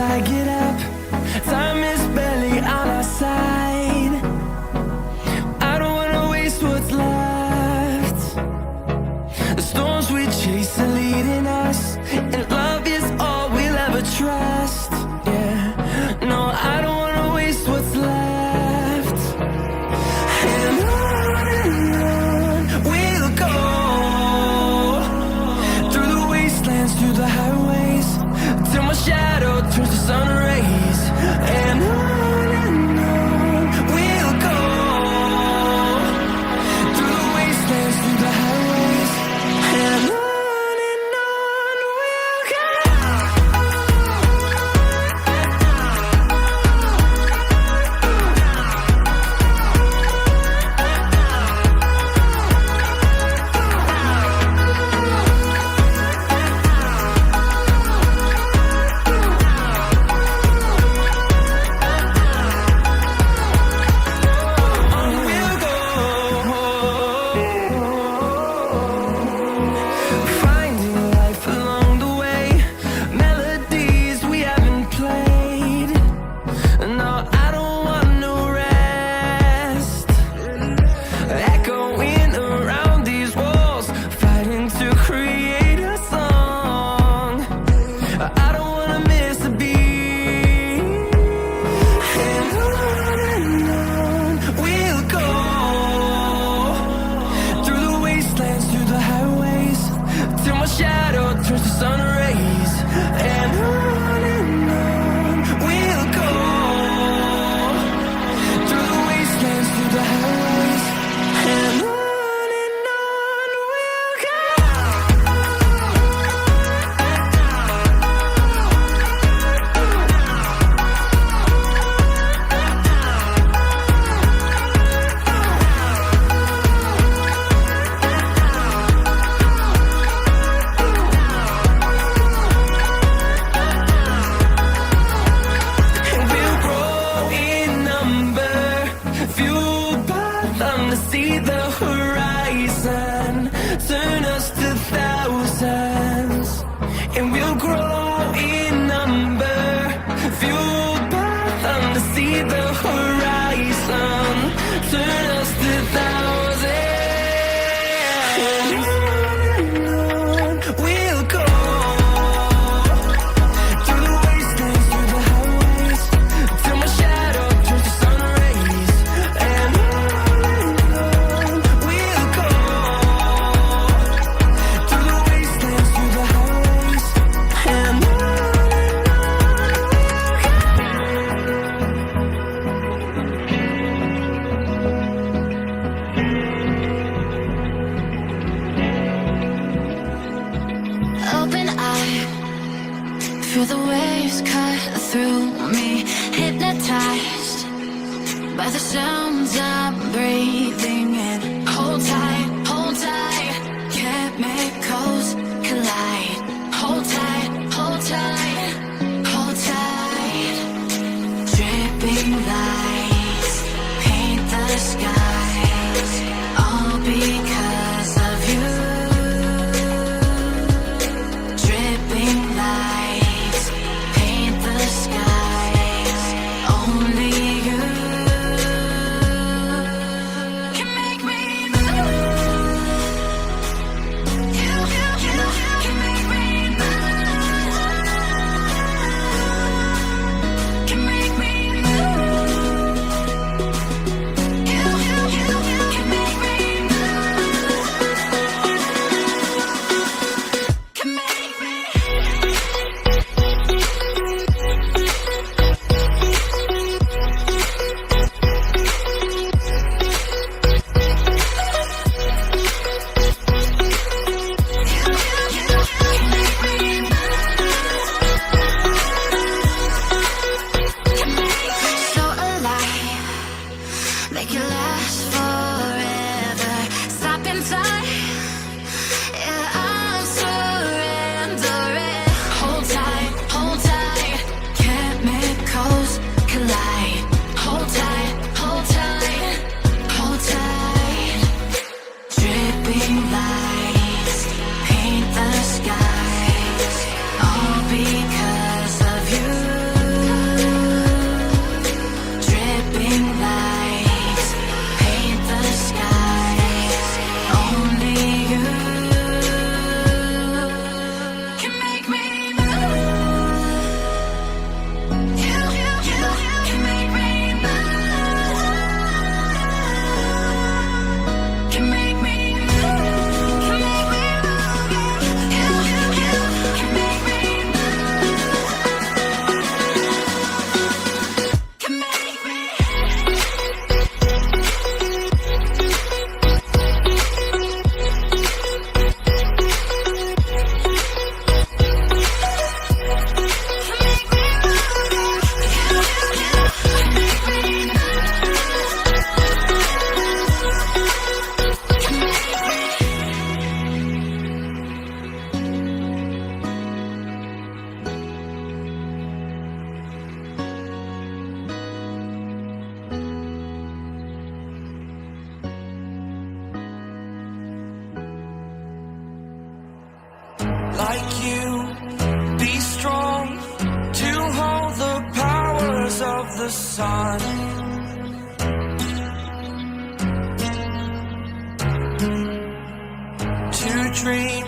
I get up. Time is barely on our side. I don't wanna waste what's left. The storms we chase are leading us, and love is all we'll ever trust. Yeah, no, I don't wanna waste what's left. And on we'll go, through the wastelands, through the highways, till my shadow turns to sun rays. And on we'll go, through the wastelands, through the highways, and on we'll go. Finding life along the way, melodies we haven't played. No, I don't want no rest. Echoing around these walls, fighting to create a song. I don't wanna miss a beat. And on we'll go, through the wastelands, through the highways, till my shadow turns to sun rays. And on we'll go, through the wastelands, through the highways, and on we'll go. And we'll grow in number, fueled by them to see the horizon, turn us to thousands. And we'll grow in number, fueled by them to see the horizon, turn us to thousands. And on we'll go, through the wastelands, through the highways, till my shadow turns to sun rays. And on we'll go, through the wastelands, through the highways, and on we'll go. Open eye, feel the waves cut through me, hypnotized by the sounds I'm breathing in. Hold tight, chemicals collide. Hold tight, hold tight, hold tight. Dripping lights paint the skies, all because of you. Dripping lights paint the skies, only you can make me move. You can make me move. Can make me move. the sun. To dream,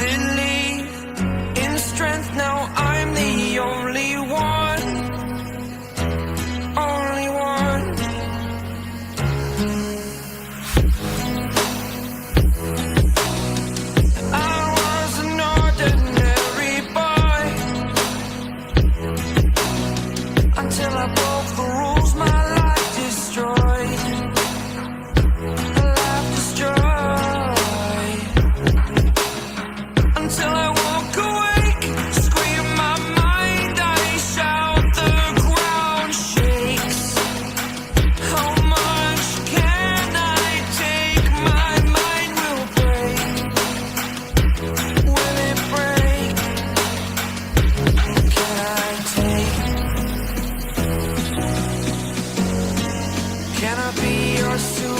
believe in strength. Now I'm the only one, only one. I was an ordinary boy until I broke the rules. My life destroyed, life destroyed. Until I walk awake, scream my mind, I shout, the ground shakes. How much can I take? My mind will break. Will it break? Can I take? Can I be your super?